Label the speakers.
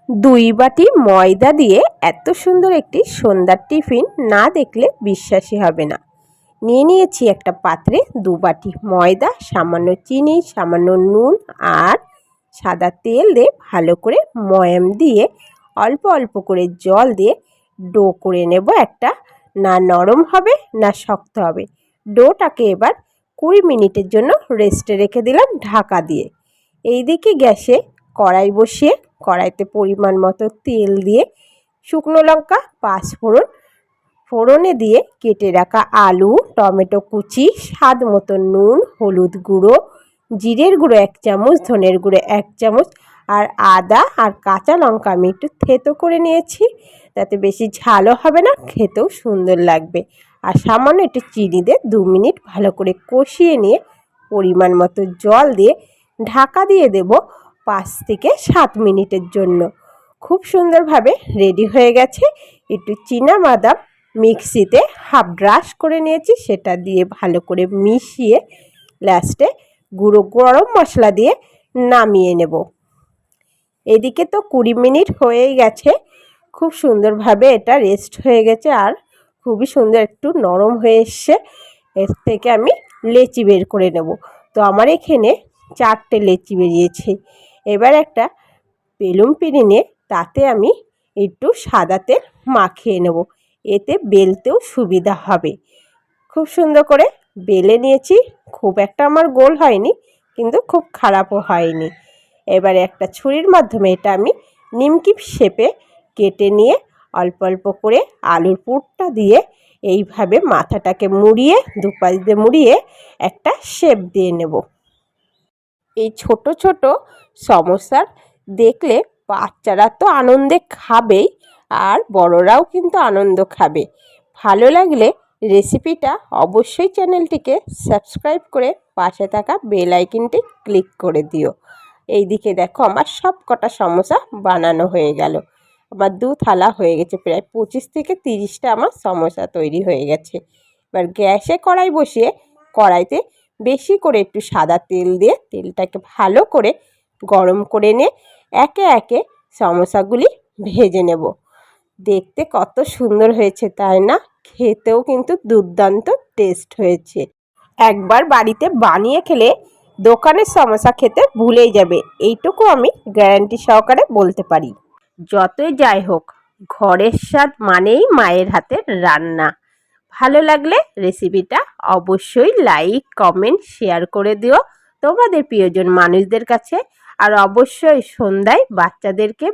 Speaker 1: 2 বাটি ময়দা দিয়ে এত সুন্দর একটি সন্ধ্যার টিফিন না দেখলে বিশ্বাসই হবে না। নিয়ে নিয়েছি একটা পাত্রে 2 বাটি ময়দা, সামান্য চিনি, সামান্য নুন আর সাদা তেল দিয়ে ভালো করে ময়াম দিয়ে অল্প অল্প করে জল দিয়ে ডো করে নেব একটা। না নরম হবে না শক্ত হবে। ডোটাকে এবার 20 মিনিটের জন্য রেস্টে রেখে দিলাম ঢাকা দিয়ে। এইদিকে গ্যাসে কড়াই বসিয়ে কড়াইতে পরিমাণ মতো তেল দিয়ে শুকনো লঙ্কা, পাঁচফোড়ন ফোড়নে দিয়ে কেটে রাখা আলু, টমেটো কুচি, স্বাদ মতো নুন, হলুদ গুঁড়ো, জিরের গুঁড়ো 1 চামচ, ধনের গুঁড়ো 1 চামচ আর আদা আর কাঁচা লঙ্কা আমি একটু থেতো করে নিয়েছি। তাতে বেশি ঝালও হবে না, খেতেও সুন্দর লাগবে। আর সামান্য একটু চিনি দিয়ে 2 মিনিট ভালো করে কষিয়ে নিয়ে পরিমাণ মতো জল দিয়ে ঢাকা দিয়ে দেব 5 থেকে 7 মিনিটের জন্য। খুব সুন্দরভাবে রেডি হয়ে গেছে। একটু চীনাবাদাম মিক্সিতে হাফ ব্রাশ করে নিয়েছি, সেটা দিয়ে ভালো করে মিশিয়ে লাস্টে গুঁড়ো গরম মশলা দিয়ে নামিয়ে নেব। এদিকে তো 20 মিনিট হয়েই গেছে। খুব সুন্দরভাবে এটা রেস্ট হয়ে গেছে আর খুবই সুন্দর একটু নরম হয়ে এসছে। এর থেকে আমি লেচি বের করে নেব। তো আমার এখানে 4টে লেচি বেরিয়েছে। এবার একটা বেলুন পিঁড়ি নিয়ে তাতে আমি একটু সাদা তেল মাখিয়ে নেব, এতে বেলতেও সুবিধা হবে। খুব সুন্দর করে বেলে নিয়েছি। খুব একটা আমার গোল হয়নি, কিন্তু খুব খারাপও হয়নি। এবারে একটা ছুরির মাধ্যমে এটা আমি নিমকি শেপে কেটে নিয়ে অল্প অল্প করে আলুর পুরটা দিয়ে এইভাবে মাথাটাকে মুড়িয়ে দুপাশ দিয়ে মুড়িয়ে একটা শেপ দিয়ে নেব। এই ছোট ছোট সমোসার দেখলে বাচ্চারা তো আনন্দে খাবেই, আর বড়রাও কিন্তু আনন্দ খাবে। ভালো লাগলে রেসিপিটা অবশ্যই চ্যানেলটিকে সাবস্ক্রাইব করে পাশে থাকা বেল আইকনটি ক্লিক করে দিও। এইদিকে দেখো আমার সব কটা সমোসা বানানো হয়ে গেল। আমার 2 থালা হয়ে গেছে, প্রায় 25 থেকে 30টা আমার সমোসা তৈরি হয়ে গেছে। এবার গ্যাসে কড়াই বসিয়ে কড়াইতে বেশি করে একটু সাদা তেল দিয়ে তেলটাকে ভালো করে গরম করে নিয়ে একে একে সমোসাগুলি ভেজে নেব। দেখতে কত সুন্দর হয়েছে তাই না? খেতেও কিন্তু দুর্দান্ত টেস্ট হয়েছে। একবার বাড়িতে বানিয়ে খেলে দোকানের সমোসা খেতে ভুলেই যাবে, এইটুকু আমি গ্যারান্টি সহকারে বলতে পারি। যতই যাই হোক, ঘরের স্বাদ মানেই মায়ের হাতের রান্না। ভালো লাগলে রেসিপিটা অবশ্যই লাইক, কমেন্ট, শেয়ার করে দিও তোমাদের প্রিয়জন মানুষদের কাছে। আর অবশ্যই সন্ধ্যায় বাচ্চাদেরকে